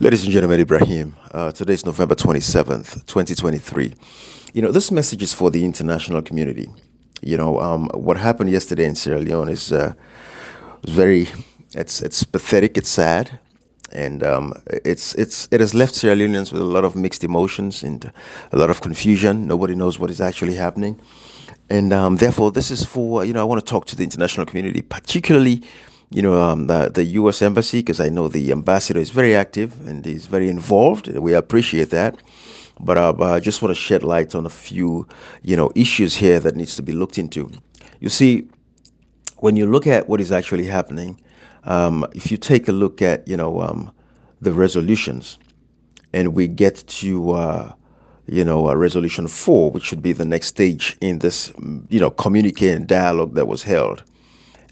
Ladies and gentlemen, Ibrahim, today is November 27th, 2023. This message is for the international community. What happened yesterday in Sierra Leone is very, it's pathetic, it's sad, and it has left Sierra Leoneans with a lot of mixed emotions and a lot of confusion. Nobody knows what is actually happening. And therefore, this is for, I want to talk to the international community, particularly, the U.S. Embassy, because I know the ambassador is very active and he's very involved. We appreciate that. But I just want to shed light on a few, issues here that needs to be looked into. You see, when you look at what is actually happening, if you take a look at, the resolutions, and we get to resolution 4, which should be the next stage in this communique and dialogue that was held.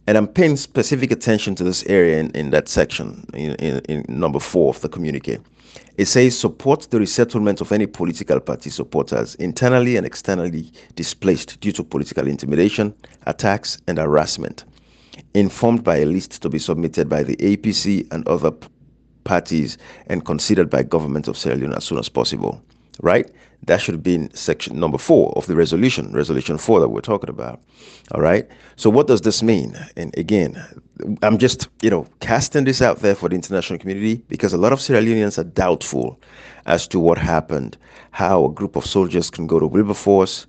And I'm paying specific attention to this area in that section in number 4 of the communique. It says support the resettlement of any political party supporters internally and externally displaced due to political intimidation, attacks, and harassment, informed by a list to be submitted by the APC and other parties and considered by government of Sierra Leone as soon as possible. Right? That should be in section number 4 of the resolution 4 that we're talking about. All right. So what does this mean? And again, I'm just, casting this out there for the international community because a lot of Sierra Leoneans are doubtful as to what happened, how a group of soldiers can go to Wilberforce,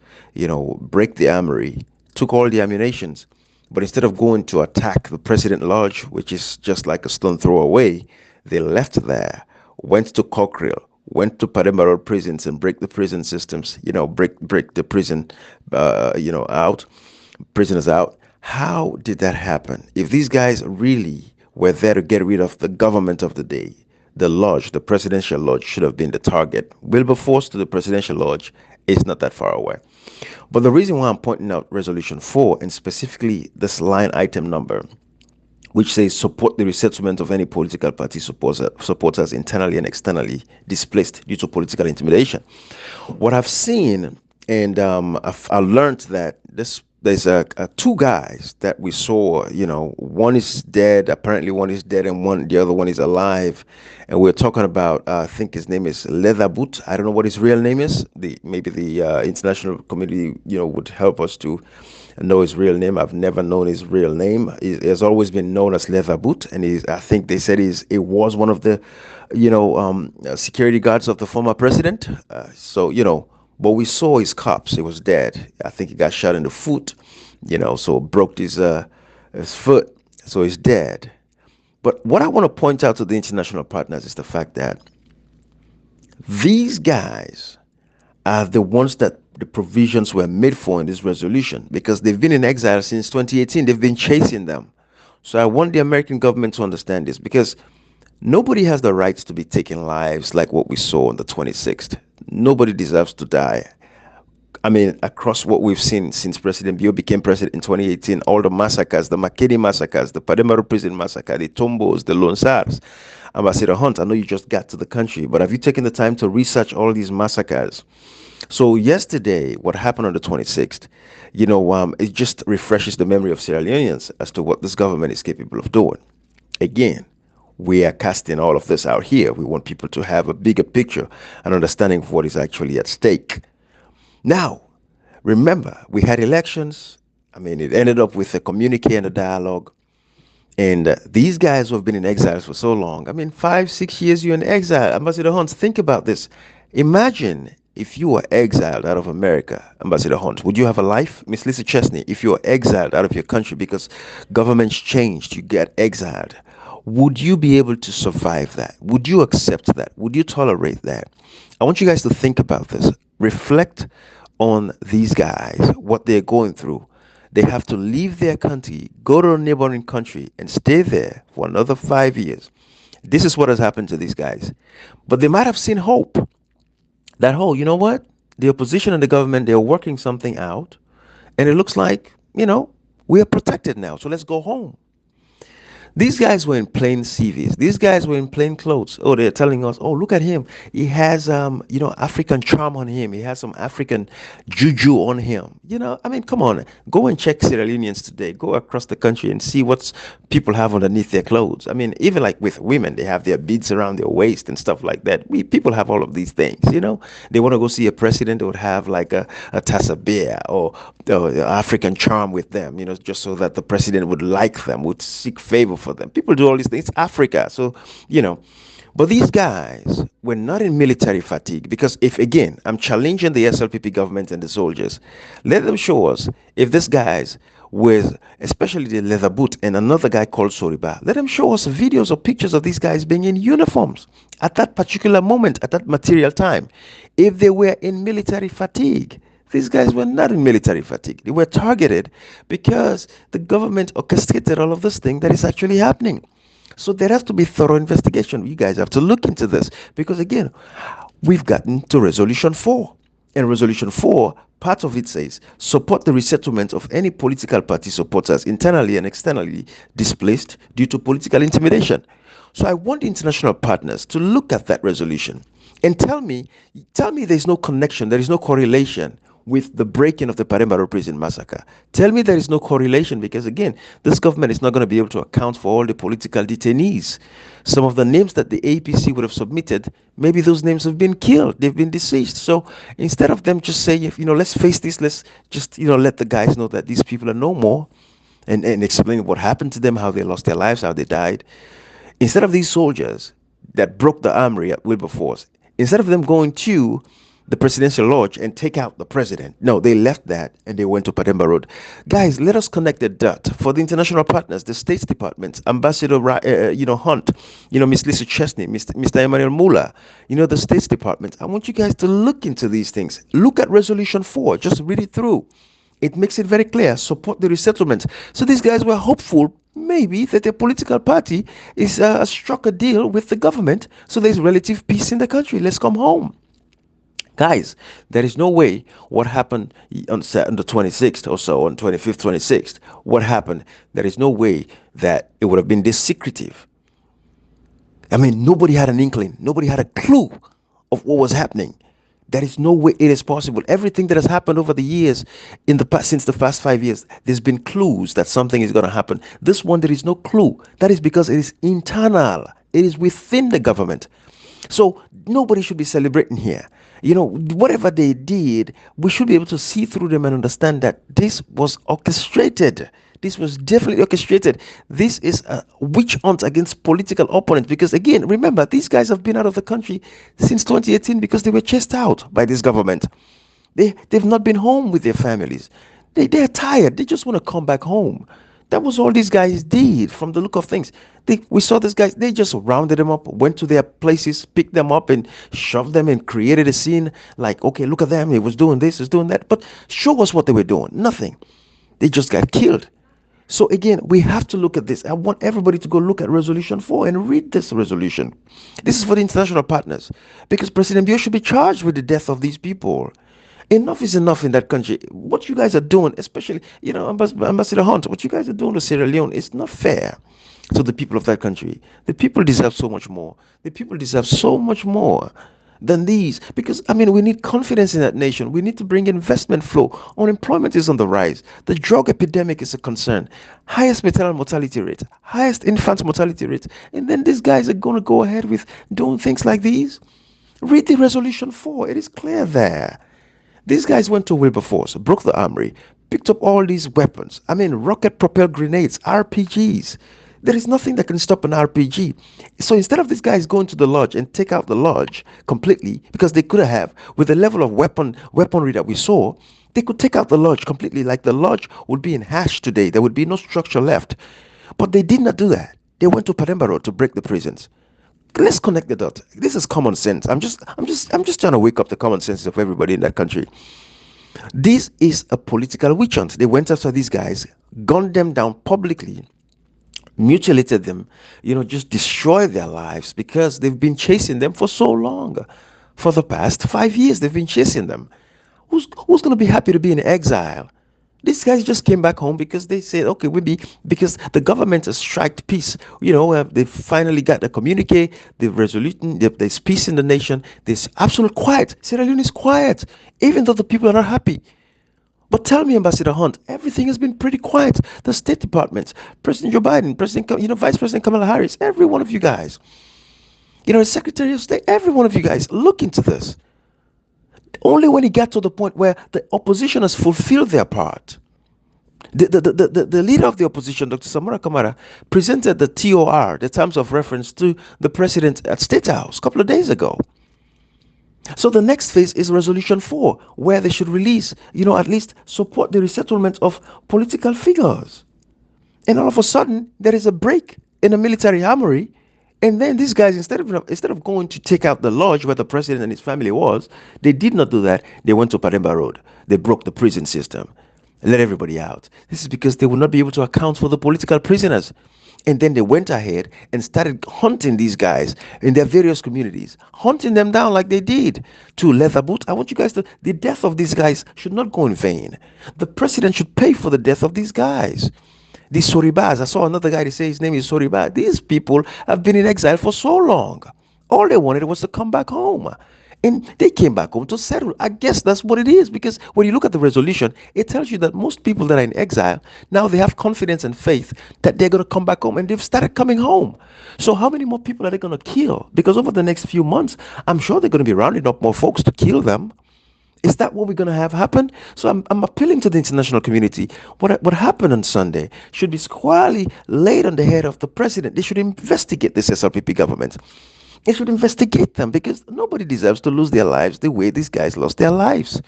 break the armory, took all the ammunitions, but instead of going to attack the President Lodge, which is just like a stone throw away, they left there, went to Cockrell, went to Pademba prisons and break the prison systems, break the prison, out, prisoners out. How did that happen? If these guys really were there to get rid of the government of the day, the lodge, the presidential lodge should have been the target. Wilberforce to the presidential lodge is not that far away. But the reason why I'm pointing out resolution 4 and specifically this line item number, which says support the resettlement of any political party supporters internally and externally displaced due to political intimidation. What I've seen, and I learned that there's two guys that we saw. One is dead. Apparently, one is dead, and the other one is alive. And we're talking about. I think his name is Leatherboot. I don't know what his real name is. Maybe the international community, would help us to know his real name. I've never known his real name. He has always been known as Leatherboot, and I think they said he was one of the, security guards of the former president. But we saw his corpse. He was dead. I think he got shot in the foot, so broke his foot. So he's dead. But what I want to point out to the international partners is the fact that these guys are the ones that the provisions were made for in this resolution because they've been in exile since 2018. They've been chasing them. So I want the American government to understand this because nobody has the rights to be taking lives like what we saw on the 26th. Nobody deserves to die. I mean, across what we've seen since President Bio became president in 2018, all the massacres, the Makeni massacres, the Pademba prison massacre, the Tombos, the Lone Stars. Ambassador Hunt, I know you just got to the country, but have you taken the time to research all these massacres? So yesterday, what happened on the 26th, it just refreshes the memory of Sierra Leoneans as to what this government is capable of doing. Again, we are casting all of this out here. We want people to have a bigger picture and understanding of what is actually at stake. Now, remember, we had elections. I mean, it ended up with a communique and a dialogue. And these guys who have been in exile for so long, I mean, 5, 6 years you're in exile. Ambassador Hunt, think about this. Imagine if you were exiled out of America, Ambassador Hunt, would you have a life? Miss Lisa Chesney, if you were exiled out of your country because governments changed, you get exiled. Would you be able to survive that? Would you accept that? Would you tolerate that? I want you guys to think about this. Reflect on these guys, what they're going through. They have to leave their country, go to a neighboring country, and stay there for another 5 years. This is what has happened to these guys. But they might have seen hope. That whole, you know what? The opposition and the government, they're working something out. And it looks like, we are protected now. So let's go home. These guys were in plain CVs. These guys were in plain clothes. Oh, they're telling us, oh, look at him. He has, African charm on him. He has some African juju on him. I mean, come on. Go and check Sierra Leoneans today. Go across the country and see what people have underneath their clothes. I mean, even like with women, they have their beads around their waist and stuff like that. People have all of these things. They want to go see a president, they would have like a Tassa beer or African charm with them, just so that the president would like them, would seek favor for them. People do all these things. It's Africa. So, you know, but these guys were not in military fatigue because if, again, I'm challenging the SLPP government and the soldiers, let them show us if these guys with especially the leather boot and another guy called Soriba, let them show us videos or pictures of these guys being in uniforms at that particular moment, at that material time. If they were in military fatigue, these guys were not in military fatigue. They were targeted because the government orchestrated all of this thing that is actually happening. So there has to be thorough investigation. You guys have to look into this because, again, we've gotten to Resolution 4. And Resolution 4, part of it says support the resettlement of any political party supporters internally and externally displaced due to political intimidation. So I want international partners to look at that resolution and tell me there's no connection, there is no correlation with the breaking of the Parembaro prison massacre. Tell me there is no correlation because, again, this government is not going to be able to account for all the political detainees. Some of the names that the APC would have submitted, maybe those names have been killed, they've been deceased. So instead of them just saying, let's face this, let's just, let the guys know that these people are no more and explain what happened to them, how they lost their lives, how they died. Instead of these soldiers that broke the armory at Wilberforce, instead of them going to the presidential lodge and take out the president. No, they left that and they went to Pademba Road. Guys, let us connect the dot for the international partners, the States Department, Ambassador, Hunt, Miss Lisa Chesney, Mr. Emmanuel Mula, the States Department. I want you guys to look into these things. Look at Resolution 4. Just read it through. It makes it very clear. Support the resettlement. So these guys were hopeful maybe that their political party is struck a deal with the government so there's relative peace in the country. Let's come home. Guys, there is no way what happened on the 26th or so, on 25th, 26th, what happened, there is no way that it would have been this secretive. I mean, nobody had an inkling. Nobody had a clue of what was happening. There is no way it is possible. Everything that has happened over the years, in the past, since the past 5 years, there's been clues that something is going to happen. This one, there is no clue. That is because it is internal. It is within the government. So nobody should be celebrating here. Whatever they did, we should be able to see through them and understand that this was orchestrated. This was definitely orchestrated. This is a witch hunt against political opponents. Because, again, remember, these guys have been out of the country since 2018 because they were chased out by this government. They've not been home with their families. They're tired. They just want to come back home. That was all these guys did from the look of things. We saw these guys, they just rounded them up, went to their places, picked them up and shoved them and created a scene like, okay, look at them. He was doing this, he was doing that. But show us what they were doing. Nothing. They just got killed. So again, we have to look at this. I want everybody to go look at Resolution 4 and read this resolution. This is for the international partners because President Bio should be charged with the death of these people. Enough is enough in that country. What you guys are doing, especially, Ambassador Hunt, what you guys are doing to Sierra Leone is not fair to the people of that country. The people deserve so much more. The people deserve so much more than these because, we need confidence in that nation. We need to bring investment flow. Unemployment is on the rise. The drug epidemic is a concern. Highest maternal mortality rate, highest infant mortality rate. And then these guys are going to go ahead with doing things like these. Read the Resolution 4. It is clear there. These guys went to Wilberforce, broke the armory, picked up all these weapons. Rocket-propelled grenades, RPGs. There is nothing that can stop an RPG. So instead of these guys going to the lodge and take out the lodge completely, because they could have, with the level of weaponry that we saw, they could take out the lodge completely. Like the lodge would be in hash today. There would be no structure left. But they did not do that. They went to Pademba Road to break the prisons. Let's connect the dots. This is common sense. I'm just trying to wake up the common sense of everybody in that country. This is a political witch hunt. They went after these guys, gunned them down publicly, mutilated them, just destroyed their lives because they've been chasing them for so long. For the past 5 years, they've been chasing them. Who's going to be happy to be in exile? These guys just came back home because they said, okay, maybe because the government has striked peace. They finally got a communique, the resolution, there's peace in the nation. There's absolute quiet. Sierra Leone is quiet, even though the people are not happy. But tell me, Ambassador Hunt, everything has been pretty quiet. The State Department, President Joe Biden, Vice President Kamala Harris, every one of you guys, the Secretary of State, every one of you guys, look into this. Only when it got to the point where the opposition has fulfilled their part, the leader of the opposition, Dr. Samora Kamara, presented the TOR, the terms of reference, to the president at State House a couple of days ago. So the next phase is Resolution 4, where they should release, at least support the resettlement of political figures. And all of a sudden, there is a break in the military armory. And then these guys, instead of going to take out the lodge where the president and his family was, they did not do that. They went to Pademba Road. They broke the prison system, let everybody out. This is because they would not be able to account for the political prisoners. And then they went ahead and started hunting these guys in their various communities, hunting them down like they did to Leather Boot. I want you guys to, the death of these guys should not go in vain. The president should pay for the death of these guys. These Soribas, I saw another guy, they say his name is Soriba. These people have been in exile for so long. All they wanted was to come back home. And they came back home to settle. I guess that's what it is, because when you look at the resolution, it tells you that most people that are in exile, now they have confidence and faith that they're going to come back home, and they've started coming home. So how many more people are they going to kill? Because over the next few months, I'm sure they're going to be rounding up more folks to kill them. Is that what we're going to have happen? So I'm appealing to the international community. What happened on Sunday should be squarely laid on the head of the president. They should investigate this SRPP government. They should investigate them, because nobody deserves to lose their lives the way these guys lost their lives.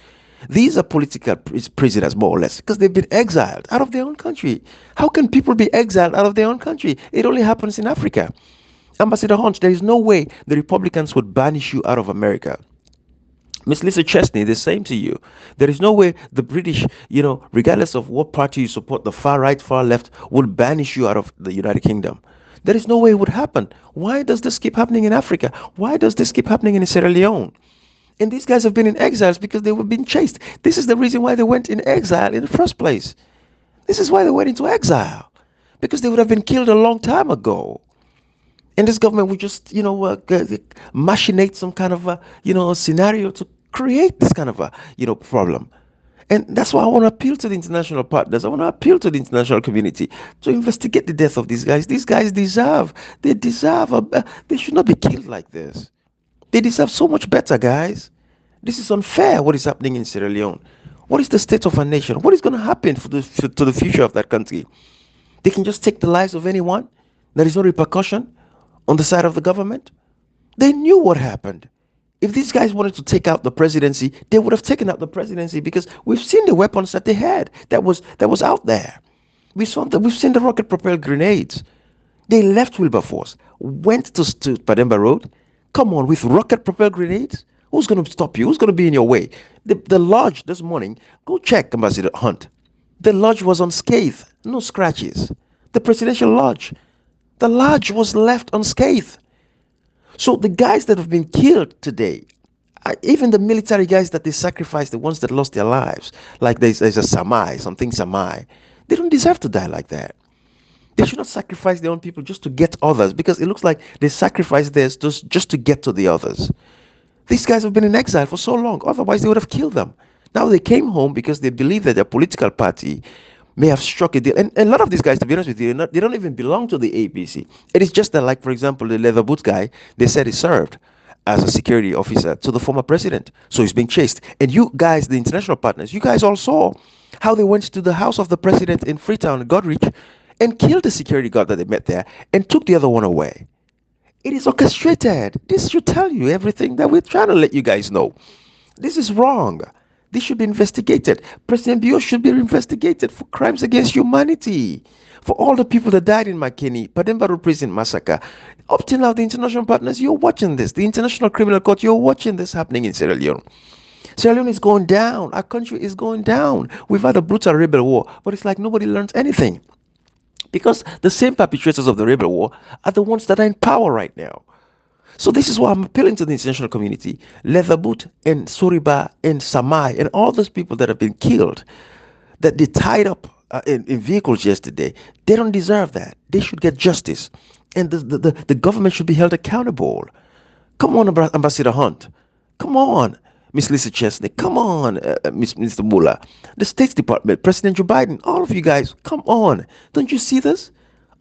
These are political prisoners, more or less, because they've been exiled out of their own country. How can people be exiled out of their own country? It only happens in Africa. Ambassador Hunt, there is no way the Republicans would banish you out of America. Miss Lisa Chesney, the same to you. There is no way the British, regardless of what party you support, the far right, far left, will banish you out of the United Kingdom. There is no way it would happen. Why does this keep happening in Africa? Why does this keep happening in Sierra Leone? And these guys have been in exiles because they were being chased. This is the reason why they went in exile in the first place. This is why they went into exile, because they would have been killed a long time ago. And this government would just, machinate some kind of, a scenario to create this kind of a, problem. And that's why I want to appeal to the international partners. I want to appeal to the international community to investigate the death of these guys. These guys they should not be killed like this. They deserve so much better, guys. This is unfair, what is happening in Sierra Leone. What is the state of our nation? What is going to happen to the future of that country? They can just take the lives of anyone. There is no repercussion on the side of the government. They knew what happened. If these guys wanted to take out the presidency, they would have taken out the presidency, because we've seen the weapons that they had that was out there. We've seen the rocket propelled grenades. They left Wilberforce, went to Pademba Road. Come on, with rocket propelled grenades? Who's going to stop you? Who's going to be in your way? The lodge this morning, go check, Ambassador Hunt. The lodge was unscathed, no scratches. The presidential lodge. The lodge was left unscathed. So the guys that have been killed today, even the military guys that they sacrificed, the ones that lost their lives, like there's a something Samai, they don't deserve to die like that. They should not sacrifice their own people just to get others, because it looks like they sacrificed theirs just to get to the others. These guys have been in exile for so long, otherwise they would have killed them. Now they came home because they believe that their political party may have struck a deal. And a lot of these guys, to be honest with you, they don't even belong to the APC. It is just that, like, for example, the leather boot guy, they said he served as a security officer to the former president. So he's being chased. And you guys, the international partners, you guys all saw how they went to the house of the president in Freetown, Godrich, and killed the security guard that they met there and took the other one away. It is orchestrated. This should tell you everything that we're trying to let you guys know. This is wrong. This should be investigated. President Bio should be investigated for crimes against humanity. For all the people that died in Makeni, Pademba Road Prison massacre. Up till now, the international partners, you're watching this. The International Criminal Court, you're watching this happening in Sierra Leone. Sierra Leone is going down. Our country is going down. We've had a brutal rebel war, but it's like nobody learns anything. Because the same perpetrators of the rebel war are the ones that are in power right now. So this is why I'm appealing to the international community. Leatherboot and Soriba and Samai and all those people that have been killed, that they tied up in vehicles yesterday, they don't deserve that. They should get justice. And the government should be held accountable. Come on, Ambassador Hunt. Come on, Miss Lisa Chesney. Come on, Mr. Muller. The State Department, President Joe Biden, all of you guys, come on. Don't you see this?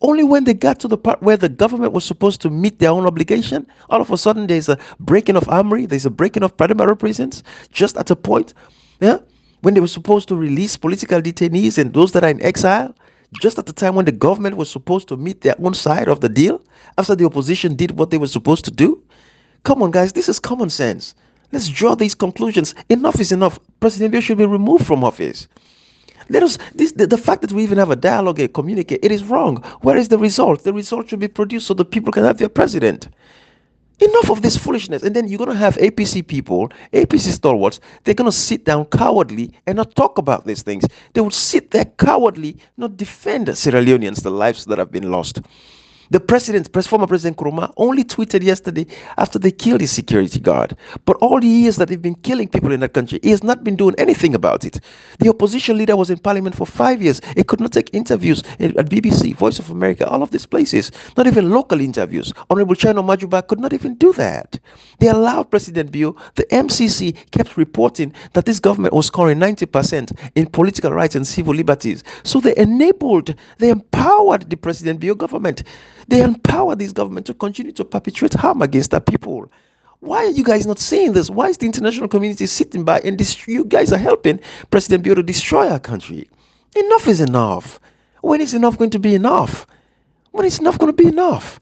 Only when they got to the part where the government was supposed to meet their own obligation, all of a sudden there's a breaking of armory, there's a breaking of primary prisons, just at a point, yeah, when they were supposed to release political detainees and those that are in exile, just at the time when the government was supposed to meet their own side of the deal, after the opposition did what they were supposed to do. Come on, guys, this is common sense. Let's draw these conclusions. Enough is enough. President Bill should be removed from office. Let us the fact that we even have a dialogue and communicate, it is wrong. Where is the result? The result should be produced so the people can have their president. Enough of this foolishness. And then you're going to have APC people, APC stalwarts, they're going to sit down cowardly and not talk about these things. They would sit there cowardly, not defend the Sierra Leoneans, the lives that have been lost. The former President Nkrumah, only tweeted yesterday after they killed his security guard. But all the years that they've been killing people in that country, he has not been doing anything about it. The opposition leader was in parliament for 5 years. He could not take interviews at BBC, Voice of America, all of these places. Not even local interviews. Honorable Chino Majuba could not even do that. They allowed President Bio. The MCC kept reporting that this government was scoring 90% in political rights and civil liberties. So they empowered the President Bio government. They empower this government to continue to perpetrate harm against our people. Why are you guys not saying this? Why is the international community sitting by and you guys are helping President Bio to destroy our country? Enough is enough. When is enough going to be enough? When is enough going to be enough?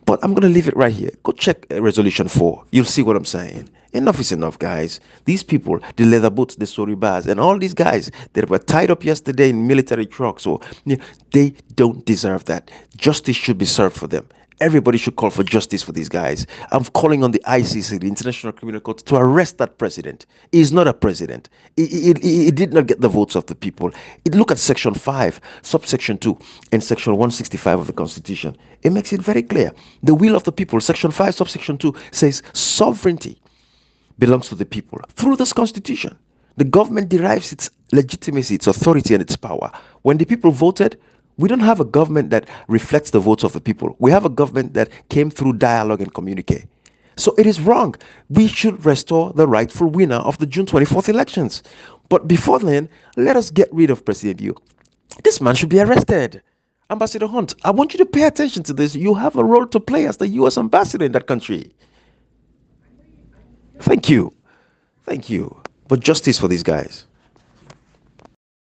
But I'm going to leave it right here. Go check Resolution 4. You'll see what I'm saying. Enough is enough, guys. These people, the leather boots, the Soribas, and all these guys that were tied up yesterday in military trucks, they don't deserve that. Justice should be served for them. Everybody should call for justice for these guys. I'm calling on the ICC, the International Criminal Court, to arrest that president. He is not a president. He did not get the votes of the people. Look at Section 5, Subsection 2, and Section 165 of the Constitution. It makes it very clear. The will of the people, Section 5, Subsection 2, says sovereignty belongs to the people. Through this Constitution, the government derives its legitimacy, its authority, and its power. When the people voted, we don't have a government that reflects the votes of the people. We have a government that came through dialogue and communique. So it is wrong. We should restore the rightful winner of the June 24th elections. But before then, let us get rid of President Yu. This man should be arrested. Ambassador Hunt, I want you to pay attention to this. You have a role to play as the U.S. ambassador in that country. Thank you. Thank you. But justice for these guys.